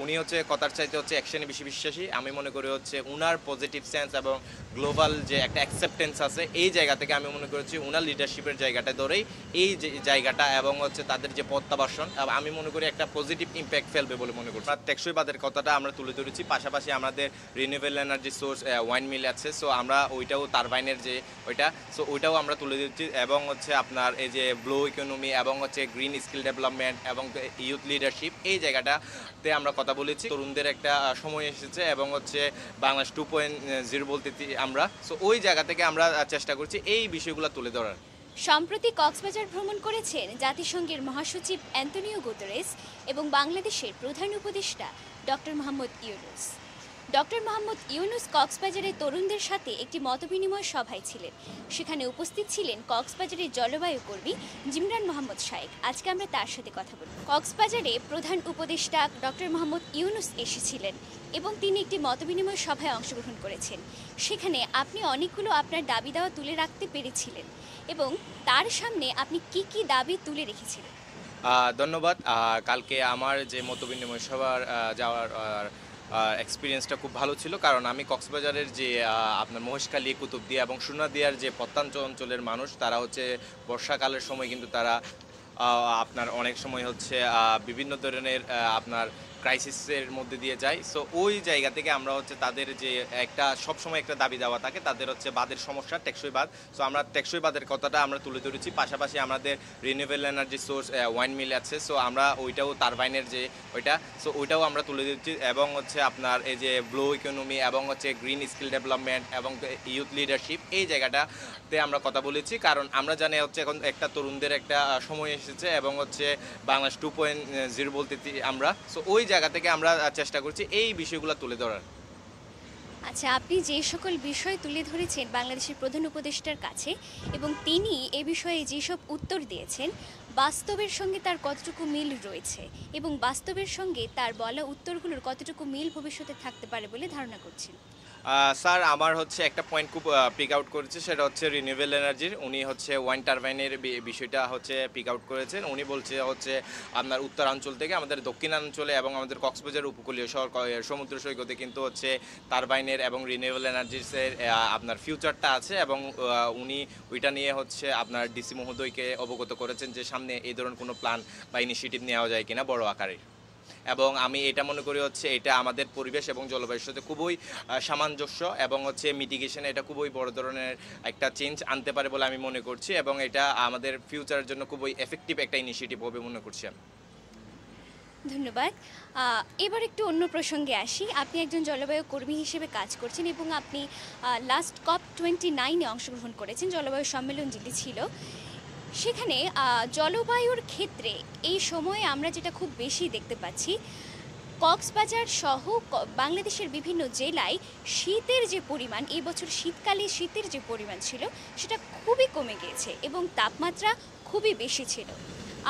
উনি হচ্ছে কথার চাইতে হচ্ছে অ্যাকশনে বেশি বিশ্বাসী। আমি মনে করি হচ্ছে উনার পজিটিভ সেন্স এবং গ্লোবাল যে একটা অ্যাকসেপ্টেন্স আছে, এই জায়গা থেকে আমি মনে করছি উনার লিডারশিপের জায়গাটা ধরেই এই যে জায়গাটা এবং হচ্ছে তাদের যে প্রত্যাবাসন আমি মনে করি একটা পজিটিভ ইম্প্যাক্ট ফেলবে বলে মনে করছি। আর টেকসইবাদের কথাটা আমরা তুলে ধরেছি, পাশাপাশি আমাদের রিনিউয়েবল এনার্জি সোর্স ওয়াইন মিল আছে, সো আমরা ওইটাও টারবাইনের যে ওইটাও আমরা তুলে দিচ্ছি এবং হচ্ছে আপনার এই যে ব্লু ইকোনমি এবং হচ্ছে গ্রিন স্কিল ডেভেলপমেন্ট এবং ইউথ লিডারশিপ, এই জায়গাটাতে আমরা কথা বলেছি। তরুণদের একটা সময় এসেছে এবং হচ্ছে বাংলাদেশ 2.0 বলতে আমরা, সো ওই জায়গা থেকে আমরা চেষ্টা করছি এই বিষয়গুলো তুলে ধরার। সম্প্রতি কক্সবাজার ভ্রমণ করেছেন জাতিসংঘের মহাসচিব অ্যান্তোনিও গুতেরেস এবং বাংলাদেশের প্রধান উপদেষ্টা ডক্টর মোহাম্মদ ইউনূস। ডক্টর মোহাম্মদ ইউনূস কক্সবাজারের তরুণদের সাথে একটি মতবিনিময় সভায় ছিলেন। সেখানে উপস্থিত ছিলেন কক্সবাজারের জলবায়ু কর্মী জিমরান মোহাম্মদ শায়েক। আজকে আমরা তার সাথে কথা বলব। কক্সবাজারে প্রধান উপদেষ্টা ডক্টর মোহাম্মদ ইউনূস এসেছিলেন এবং তিনি একটি মতবিনিময় সভায় অংশগ্রহণ করেছেন। সেখানে আপনি অনেকগুলো আপনার দাবি দাওয়া তুলে রাখতে পেরেছিলেন এবং তার সামনে আপনি কি কি দাবি তুলে রেখেছিলেন? ধন্যবাদ। কালকে আমার যে মতবিনিময় সভার যাওয়ার এক্সপিরিয়েন্সটা খুব ভালো ছিল, কারণ আমি কক্সবাজারের যে আপনার মহেশখালী, কুতুবদিয়া এবং সোনাদিয়ার যে প্রত্যন্ত অঞ্চলের মানুষ, তারা হচ্ছে বর্ষাকালের সময় কিন্তু তারা আপনার অনেক সময় হচ্ছে বিভিন্ন ধরনের আপনার ক্রাইসিসের মধ্যে দিয়ে যায়। সো ওই জায়গা থেকে আমরা হচ্ছে তাদের যে একটা সবসময় একটা দাবি দেওয়া থাকে, তাদের হচ্ছে বাঁধের সমস্যা, টেকসই বাঁধ। সো আমরা টেকসই বাঁধের কথাটা আমরা তুলে ধরেছি, পাশাপাশি আমাদের রিনিউয়েবল এনার্জি সোর্স ওয়াইন মিল আছে, সো আমরা ওইটাও টারবাইনের যে ওইটাও আমরা তুলে দিচ্ছি এবং হচ্ছে আপনার এই যে ব্লু ইকোনমি এবং হচ্ছে গ্রিন স্কিল ডেভেলপমেন্ট এবং ইউথ লিডারশিপ, এই জায়গাটাতে আমরা কথা বলেছি। কারণ আমরা জানি হচ্ছে এখন একটা তরুণদের একটা সময় এসেছে এবং হচ্ছে বাংলাদেশ 2.0 বলতে আমরা, সো ওই জায়গা থেকে আমরা চেষ্টা করছি এই বিষয়গুলো তুলে ধরার। আচ্ছা, আপনি যে সকল বিষয় তুলে ধরেছেন বাংলাদেশের প্রধান উপদেষ্টার কাছে এবং তিনি এ বিষয়ে যেসব উত্তর দিয়েছেন, বাস্তবের সঙ্গে তার কতটুকু মিল রয়েছে এবং বাস্তবের সঙ্গে তার বলা উত্তরগুলোর কতটুকু মিল ভবিষ্যতে থাকতে পারে বলে ধারণা করছেন? স্যার, আমার হচ্ছে একটা পয়েন্ট খুব পিক আউট করেছে, সেটা হচ্ছে রিনিউয়েবল এনার্জির। উনি হচ্ছে ওয়াইন টারবাইনের বিষয়টা হচ্ছে পিক আউট করেছেন। উনি বলছে হচ্ছে আপনার উত্তরাঞ্চল থেকে আমাদের দক্ষিণাঞ্চলে এবং আমাদের কক্সবাজার উপকূলীয় শহর সমুদ্র সৈকতে কিন্তু হচ্ছে টারবাইনের এবং রিনিউয়েবল এনার্জিসের আপনার ফিউচারটা আছে এবং উনি ওইটা নিয়ে হচ্ছে আপনার ডিসি মহোদয়কে অবগত করেছেন যে সামনে এই ধরনের কোনো প্ল্যান বা ইনিশিয়েটিভ নেওয়া যায় কিনা বড় আকারে। এবং আমি এটা মনে করি হচ্ছে এটা আমাদের পরিবেশ এবং জলবায়ুর সাথে খুবই সামঞ্জস্য এবং হচ্ছে মিটিগেশনে এটা খুবই বড় ধরনের একটা চেঞ্জ আনতে পারে বলে আমি মনে করছি এবং এটা আমাদের ফিউচারের জন্য খুবই এফেক্টিভ একটা ইনিশিয়েটিভ হবে মনে করছি আমি। ধন্যবাদ। এবার একটু অন্য প্রসঙ্গে আসি। আপনি একজন জলবায়ু কর্মী হিসেবে কাজ করছেন এবং আপনি লাস্ট COP29-এ অংশগ্রহণ করেছেন, জলবায়ু সম্মেলন যেটি ছিল। সেখানে জলবায়ুর ক্ষেত্রে এই সময়ে আমরা যেটা খুব বেশি দেখতে পাচ্ছি, কক্সবাজার সহ বাংলাদেশের বিভিন্ন জেলায় শীতের যে পরিমাণ, এই বছর শীতকালে শীতের যে পরিমাণ ছিল সেটা খুবই কমে গিয়েছে এবং তাপমাত্রা খুবই বেশি ছিল।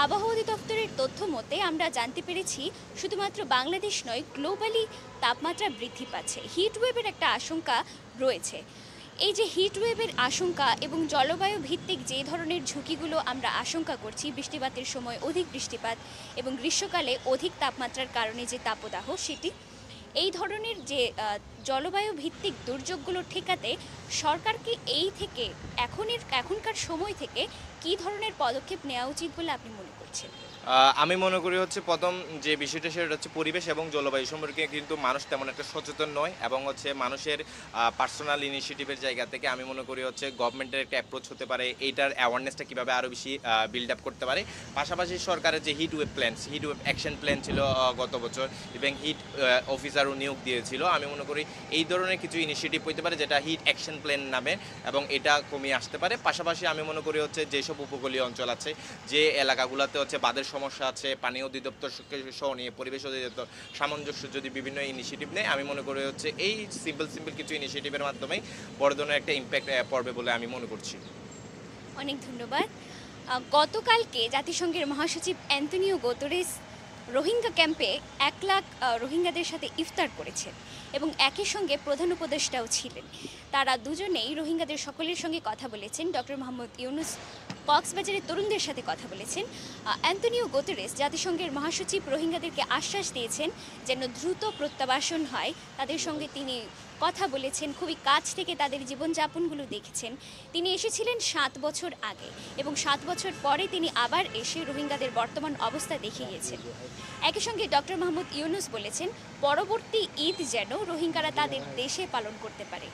আবহাওয়া অধিদপ্তরের তথ্য মতে আমরা জানতে পেরেছি শুধুমাত্র বাংলাদেশ নয়, গ্লোবালি তাপমাত্রা বৃদ্ধি পাচ্ছে, হিটওয়েভের একটা আশঙ্কা রয়েছে। এই যে হিটওয়েভের আশঙ্কা এবং জলবায়ু ভিত্তিক যে ধরনের ঝুঁকিগুলো আমরা আশঙ্কা করছি, বৃষ্টিপাতের সময় অধিক বৃষ্টিপাত এবং গ্রীষ্মকালে অধিক তাপমাত্রার কারণে যে তাপদাহ, সেটি এই ধরনের যে জলবায়ু ভিত্তিক দুর্যোগগুলো ঠেকাতে সরকারকে এই থেকে এখনকার সময় থেকে কী ধরনের পদক্ষেপ নেওয়া উচিত বলে আপনি মনে করছেন? আমি মনে করি হচ্ছে প্রথম যে বিষয়টা সেটা হচ্ছে পরিবেশ এবং জলবায়ু সম্পর্কে কিন্তু মানুষ তেমন একটা সচেতন নয় এবং হচ্ছে মানুষের পার্সোনাল ইনিশিয়েটিভের জায়গা থেকে আমি মনে করি হচ্ছে গভর্নমেন্টের একটা অ্যাপ্রোচ হতে পারে, এইটার অ্যাওয়ারনেসটা কীভাবে আরও বেশি বিল্ড আপ করতে পারে। পাশাপাশি সরকারের যে হিট ওয়েভ অ্যাকশন প্ল্যান ছিল গত বছর এবং হিট অফিসারও নিয়োগ দিয়েছিল, আমি মনে করি এই ধরনের কিছু ইনিশিয়েটিভ হতে পারে যেটা হিট অ্যাকশন প্ল্যান নামে এবং এটা কমিয়ে আসতে পারে। পাশাপাশি আমি মনে করি হচ্ছে যেসব উপকূলীয় অঞ্চল আছে, যে এলাকাগুলোতে হচ্ছে বাঁধের সমস্যা আছে, পানি অধিদপ্তর সহ নিয়ে পরিবেশ অধিদপ্তর সামঞ্জস্য যদি বিভিন্ন ইনিশিয়েটিভ নেয়, আমি মনে করি হচ্ছে এই সিম্পল কিছু ইনিশিয়েটিভের মাধ্যমেই বড় ধরনের একটা ইম্প্যাক্ট পড়বে বলে আমি মনে করছি। অনেক ধন্যবাদ। গতকালকে জাতিসংঘের মহাসচিব অ্যান্তোনিও গুতেরেস রোহিঙ্গা ক্যাম্পে 1 লাখ রোহিঙ্গাদের সাথে ইফতার করেছেন এবং একই সঙ্গে প্রধান উপদেষ্টাও ছিলেন। তারা দুজনেই রোহিঙ্গাদের সকলের সঙ্গে কথা বলেছেন। ডক্টর মোহাম্মদ ইউনূস কক্সবাজারের তরুণদের সাথে কথা বলেছেন। অ্যান্তনিও গুতেরেস জাতিসংঘের মহাসচিব রোহিঙ্গাদেরকে আশ্বাস দিয়েছেন যেন দ্রুত প্রত্যাবাসন হয়। তাদের সঙ্গে তিনি কথা বলেছেন, খুবই কাছ থেকে তাদের জীবনযাপনগুলো দেখেছেন। তিনি এসেছিলেন 7 বছর আগে এবং 7 বছর পরে তিনি আবার এসে রোহিঙ্গাদের বর্তমান অবস্থা দেখে গিয়েছেন। একই সঙ্গে ডক্টর মোহাম্মদ ইউনূস বলেছেন পরবর্তী ঈদ যেন রোহিঙ্গারা তাদের দেশে পালন করতে পারে।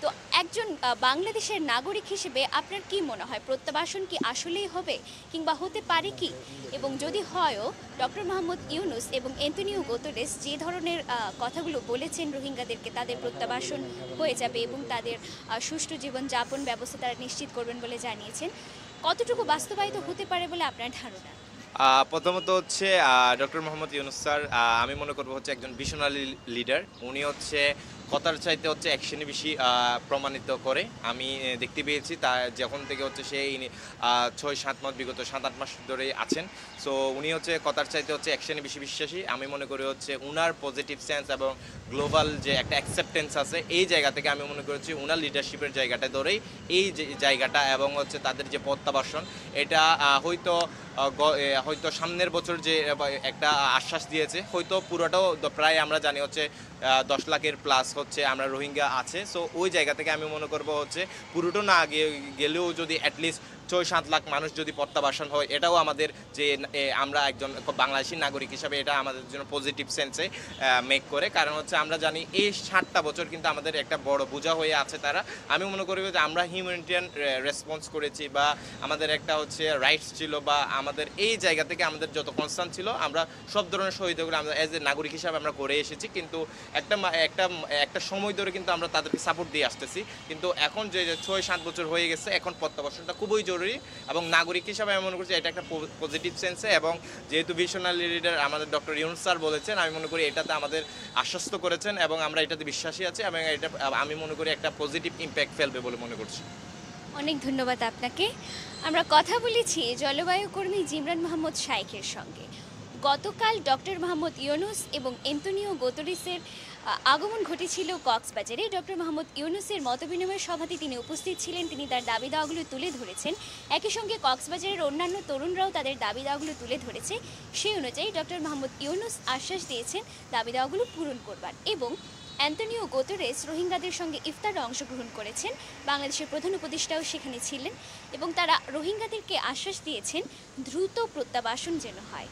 তো একজন বাংলাদেশের নাগরিক হিসেবে আপনার কি মনে হয়, প্রত্যাবাসন কি আসলেই হবে কিংবা হতে পারে কি? এবং যদি হয়ও, ডক্টর মোহাম্মদ ইউনূস এবং অ্যান্তনিও গুতেরেস যে ধরনের কথাগুলো বলেছেন রোহিঙ্গাদেরকে তাদের প্রত্যাবাসন হয়ে যাবে এবং তাদের সুষ্ঠু জীবনযাপন ব্যবস্থা তারা নিশ্চিত করবেন বলে জানিয়েছেন, কতটুকু বাস্তবায়িত হতে পারে বলে আপনার ধারণা? প্রথমত হচ্ছে ডক্টর মোহাম্মদ ইউনূস স্যার, আমি মনে করবো হচ্ছে একজন ভিশনারি লিডার। উনি হচ্ছে কথার চাইতে হচ্ছে অ্যাকশনে বেশি প্রমাণিত করে। আমি দেখতে পেয়েছি তা যখন থেকে হচ্ছে সে 6-7 মাস, বিগত 7-8 মাস ধরে আছেন। সো উনি হচ্ছে কথার চাইতে হচ্ছে অ্যাকশনে বেশি বিশ্বাসী। আমি মনে করি হচ্ছে উনার পজিটিভ সেন্স এবং গ্লোবাল যে একটা অ্যাকসেপ্টেন্স আছে, এই জায়গা থেকে আমি মনে করছি উনার লিডারশিপের জায়গাটা ধরেই এই যে জায়গাটা এবং হচ্ছে তাদের যে প্রত্যাবাসন, এটা হয়তো সামনের বছর যে একটা আশ্বাস দিয়েছে, হয়তো পুরোটাও প্রায় আমরা জানি হচ্ছে 10 লাখের প্লাস হচ্ছে আমরা রোহিঙ্গা আছে। সো ওই জায়গা থেকে আমি মনে করবো হচ্ছে পুরোটা না গেলেও যদি অ্যাটলিস্ট 6-7 লাখ মানুষ যদি প্রত্যাবাসন হয়, এটাও আমাদের যে আমরা একজন বাংলাদেশি নাগরিক হিসাবে এটা আমাদের জন্য পজিটিভ সেন্সে মেক করে। কারণ হচ্ছে আমরা জানি এই 60টা বছর কিন্তু আমাদের একটা বড় বোঝা হয়ে আছে তারা। আমি মনে করি যে আমরা হিউম্যানিটেরিয়ান রেসপন্স করেছি বা আমাদের একটা হচ্ছে রাইটস ছিল বা আমাদের এই জায়গা থেকে আমাদের যত কনসার্ন ছিল আমরা সব ধরনের সহযোগিতা আমরা অ্যাজ এ নাগরিক হিসাবে আমরা করে এসেছি। কিন্তু একটা সময় ধরে কিন্তু আমরা তাদেরকে সাপোর্ট দিয়ে আসতেছি। কিন্তু এখন যে 6-7 বছর হয়ে গেছে, এখন প্রত্যাবাসনটা খুবই জরুরি এবং নাগরিক হিসাবে আমি মনে করছি এটা একটা পজিটিভ সেন্সে। এবং যেহেতু ভিশনারি লিডার আমাদের ডক্টর ইউনূস স্যার বলেছেন, আমি মনে করি এটাতে আমাদের আশ্বস্ত করেছেন এবং আমরা এটাতে বিশ্বাসী আছি এবং এটা আমি মনে করি একটা পজিটিভ ইম্প্যাক্ট ফেলবে বলে মনে করছি। অনেক ধন্যবাদ আপনাকে। আমরা কথা বলেছি জলবায়ু কর্মী জিমরান মাহমুদ শাইখের সঙ্গে। গতকাল ডক্টর মোহাম্মদ ইউনূস এবং অ্যান্তনিও গুতেরেসের আগমন ঘটেছিল কক্সবাজারে। ডক্টর মোহাম্মদ ইউনূসের মতবিনিময় সভাতে তিনি উপস্থিত ছিলেন, তিনি তার দাবি দাওয়াগুলো তুলে ধরেছেন। একই সঙ্গে কক্সবাজারের অন্যান্য তরুণরাও তাদের দাবি দাওয়াগুলো তুলে ধরেছে। সেই অনুযায়ী ডক্টর মোহাম্মদ ইউনূস আশ্বাস দিয়েছেন দাবি দাওয়াগুলো পূরণ করবার। এবং অ্যান্তনিও গুতেরেস রোহিঙ্গাদের সঙ্গে ইফতারে অংশগ্রহণ করেছেন। বাংলাদেশের প্রধান উপদেষ্টাও সেখানে ছিলেন এবং তারা রোহিঙ্গাদেরকে আশ্বাস দিয়েছেন দ্রুত প্রত্যাবাসন যেন হয়।